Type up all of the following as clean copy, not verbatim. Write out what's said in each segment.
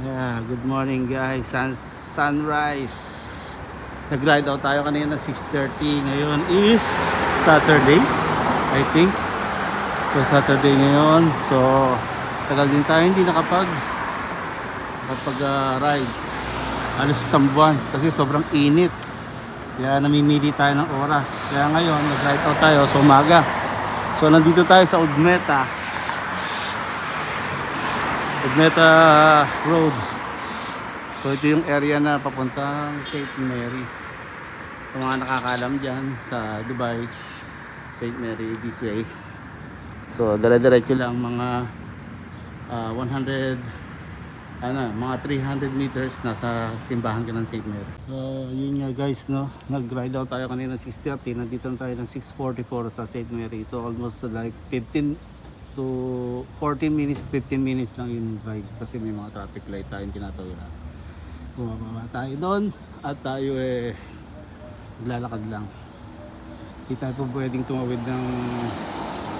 Yeah, good morning guys. Sunrise. Nag-ride out tayo kanina 6:30. Ngayon is Saturday, I think. So Saturday ngayon. So tagal din tayo hindi ride. Alos isang buwan kasi sobrang init. Kaya namimili tayo ng oras. Kaya ngayon nag-ride out tayo sa umaga. So nandito tayo sa Udmeta Road. So ito yung area na papuntang St. Mary. Sa mga nakakaalam dyan sa Dubai, St. Mary this way. So dire-diretso lang mga 300 meters nasa simbahan ka ng St. Mary. So yun nga guys, no, nag-ride out tayo kanina 6:30, nandito na tayo ng 6:44 sa St. Mary. So almost like 15 to 14 minutes, 15 minutes lang yung ride kasi may mga traffic light tayong tinatawiran. Bumababa tayo doon at tayo naglalakad lang. Hindi tayo po pwedeng tumawid ng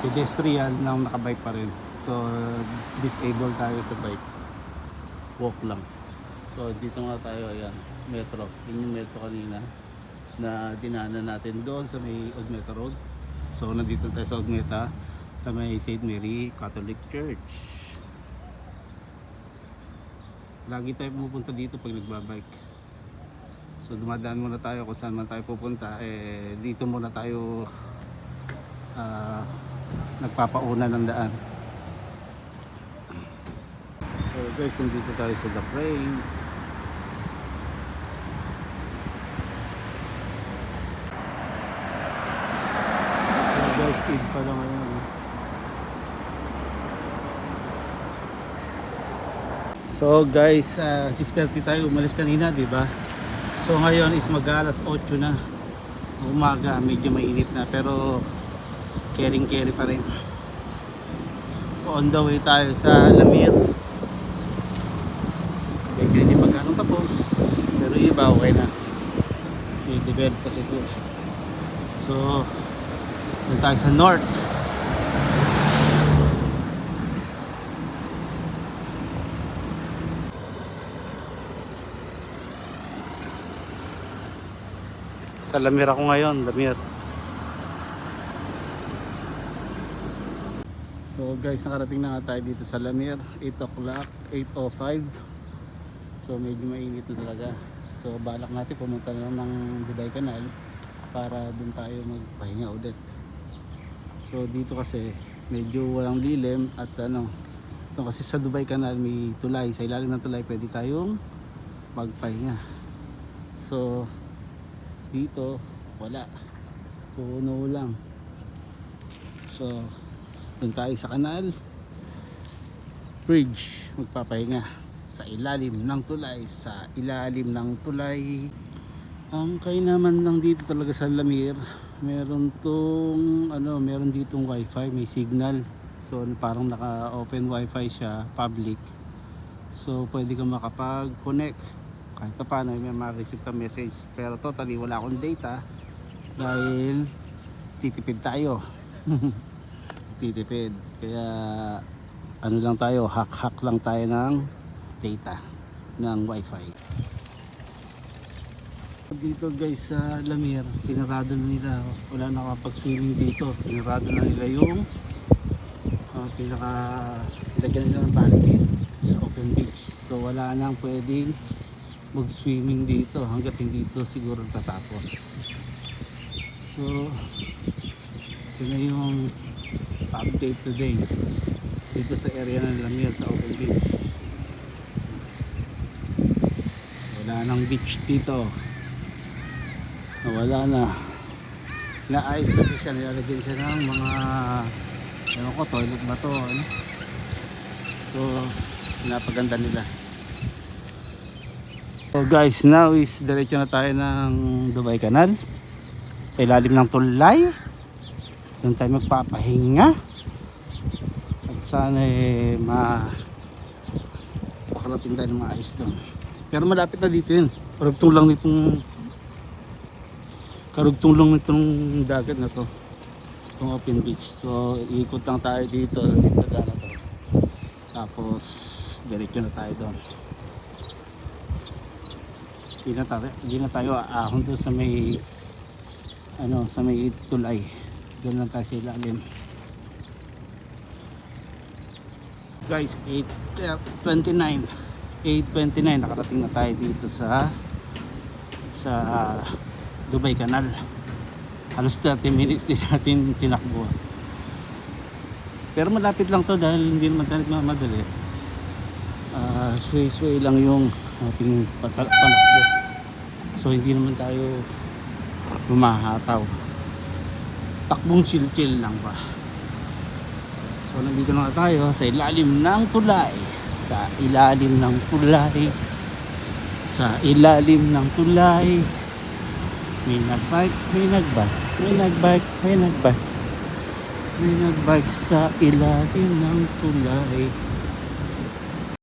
pedestrian na nakabike pa rin. So disabled tayo sa bike, walk lang. So dito nga tayo, ayan, metro. Yun yung metro kanina na dinaanan natin doon sa may Udmeta Road. So nandito tayo sa Udmeta sa may St. Mary Catholic Church. Lagi tayo pumupunta dito pag nagbabike. So dumadaan muna tayo kung saan man tayo pupunta. Dito muna tayo nagpapauna ng daan. So guys, nandito tayo sa The Frame. So guys, Eid pa lang ngayon. So guys, 6:30 tayo umalis kanina, di ba? So ngayon is mag-alas 8 na umaga, medyo mainit na pero carry pa rin. On the way tayo sa Lamir. Medyo hindi pa ganun tapos, pero iba okay na. May develop kasi ito. So doon tayo sa north. Sa Lamir ako ngayon, Lamir. So guys, nakarating na nga tayo dito sa Lamir, 8 o'clock, 8:05. So medyo mainit na talaga. So balak natin pumunta na ng Dubai Canal para dun tayo magpahinga ulit. So dito kasi medyo walang lilim at ito kasi sa Dubai Canal may tulay. Sa ilalim ng tulay pwede tayong magpahinga. So dito wala, puno lang. So doon tayo sa Canal Bridge magpapahinga sa ilalim ng tulay. Ang naman lang dito talaga sa Lamir, meron ditong wifi, may signal. So parang naka-open wifi siya, public. So pwede kang makapag-connect kahit pa paano, may ma-receive ka message. Pero totally wala akong data dahil titipid tayo. Kaya lang tayo, hack lang tayo ng data ng wifi. Dito guys sa Lamir, sinarado na nila, wala nakapag-swimming dito. Sinarado na nila yung ilagyan nila ng barricade sa open beach. So wala nang pwedeng mag-swimming dito hanggat hindi ito siguro tatapos. So ito na yung update today dito sa area ng Lamir sa open beach. Wala nang beach dito, wala na. Naayos kasi siya, nilalagyan siya ng mga toilet ba to, ano? So napaganda nila. So guys, now is diretso na tayo ng Dubai Canal sa ilalim ng tulay. Doon tayo magpapahinga at sana makarating tayo ng maayos doon. Pero malapit na dito yun, karugtong lang nitong dagat na to, itong open beach. So iikot lang tayo dito sa daan na to, tapos diretso na tayo doon. Hindi na tayo aahon doon sa may sa may tulay. Doon lang tayo sa ilalim. Guys, 8:29 nakarating na tayo dito sa Dubai Canal. Halos 30 minutes din natin tinakbo. Pero malapit lang to dahil hindi naman tayo nagmamadali. Sway lang yung ating panakbo. So hindi naman tayo lumahataw. Takbong chill lang ba. So nandito na tayo sa ilalim ng tulay. Sa ilalim ng tulay. Sa ilalim ng tulay. May nagbike, may nagbike, may nagbike, may nagbike. May nagbike sa ilalim ng tulay.